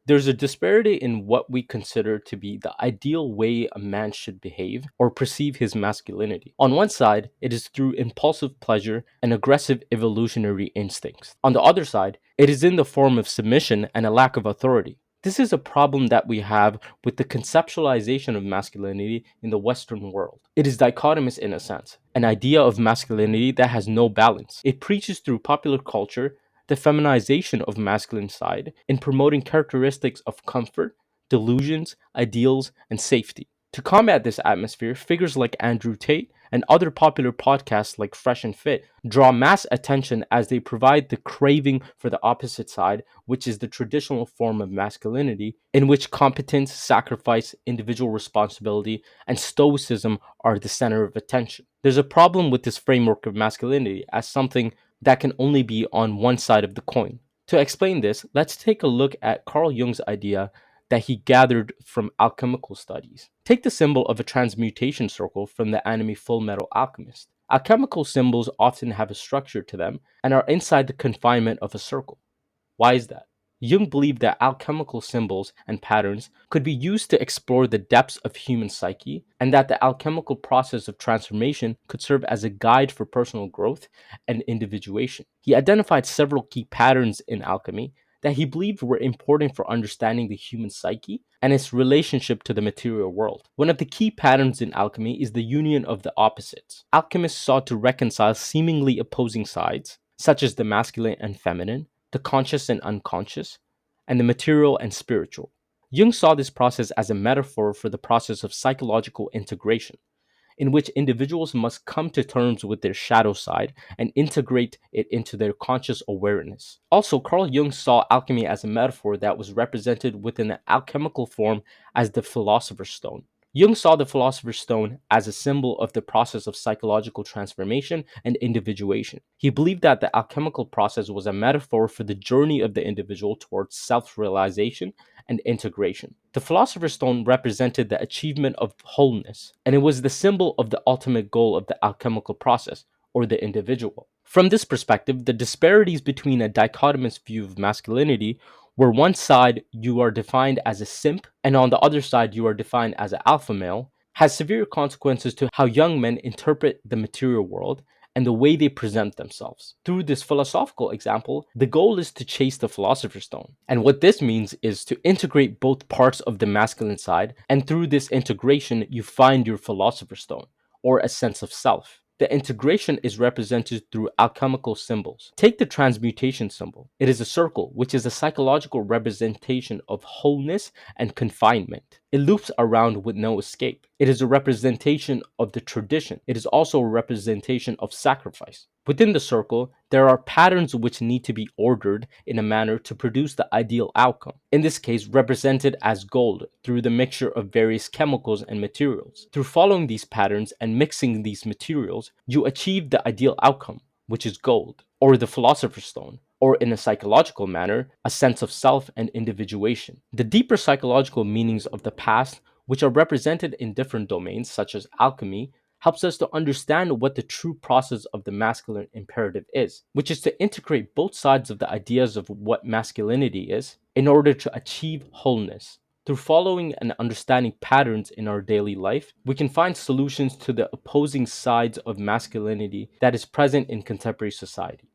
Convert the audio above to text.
There's a disparity in what we consider to be the ideal way a man should behave or perceive his masculinity. On one side, it is through impulsive pleasure and aggressive evolutionary instincts. On the other side, it is in the form of submission and a lack of authority. This is a problem that we have with the conceptualization of masculinity in the Western world. It is dichotomous in a sense, an idea of masculinity that has no balance. It preaches through popular culture the feminization of masculine side in promoting characteristics of comfort, delusions, ideals, and safety. To combat this atmosphere, figures like Andrew Tate and other popular podcasts like Fresh and Fit draw mass attention as they provide the craving for the opposite side, which is the traditional form of masculinity, in which competence, sacrifice, individual responsibility, and stoicism are the center of attention. There's a problem with this framework of masculinity as something that can only be on one side of the coin. To explain this, let's take a look at Carl Jung's idea that he gathered from alchemical studies. Take the symbol of a transmutation circle from the anime Full Metal Alchemist. Alchemical symbols often have a structure to them and are inside the confinement of a circle. Why is that? Jung believed that alchemical symbols and patterns could be used to explore the depths of human psyche, and that the alchemical process of transformation could serve as a guide for personal growth and individuation. He identified several key patterns in alchemy that he believed were important for understanding the human psyche and its relationship to the material world. One of the key patterns in alchemy is the union of the opposites. Alchemists sought to reconcile seemingly opposing sides, such as the masculine and feminine, the conscious and unconscious, and the material and spiritual. Jung saw this process as a metaphor for the process of psychological integration, in which individuals must come to terms with their shadow side and integrate it into their conscious awareness. Also, Carl Jung saw alchemy as a metaphor that was represented within an alchemical form as the philosopher's stone. Jung saw the philosopher's stone as a symbol of the process of psychological transformation and individuation. He believed that the alchemical process was a metaphor for the journey of the individual towards self realization and integration. The philosopher's stone represented the achievement of wholeness, and it was the symbol of the ultimate goal of the alchemical process, or the individual. From this perspective, the disparities between a dichotomous view of masculinity, where one side you are defined as a simp, and on the other side you are defined as an alpha male, has severe consequences to how young men interpret the material world and the way they present themselves. Through this philosophical example, the goal is to chase the philosopher's stone. And what this means is to integrate both parts of the masculine side, and through this integration, you find your philosopher's stone, or a sense of self. The integration is represented through alchemical symbols. Take the transmutation symbol. It is a circle, which is a psychological representation of wholeness and confinement. It loops around with no escape. It is a representation of the tradition. It is also a representation of sacrifice. Within the circle, there are patterns which need to be ordered in a manner to produce the ideal outcome. In this case, represented as gold through the mixture of various chemicals and materials. Through following these patterns and mixing these materials, you achieve the ideal outcome, which is gold, or the philosopher's stone, or in a psychological manner, a sense of self and individuation. The deeper psychological meanings of the past, which are represented in different domains such as alchemy, helps us to understand what the true process of the masculine imperative is, which is to integrate both sides of the ideas of what masculinity is in order to achieve wholeness. Through following and understanding patterns in our daily life, we can find solutions to the opposing sides of masculinity that is present in contemporary society.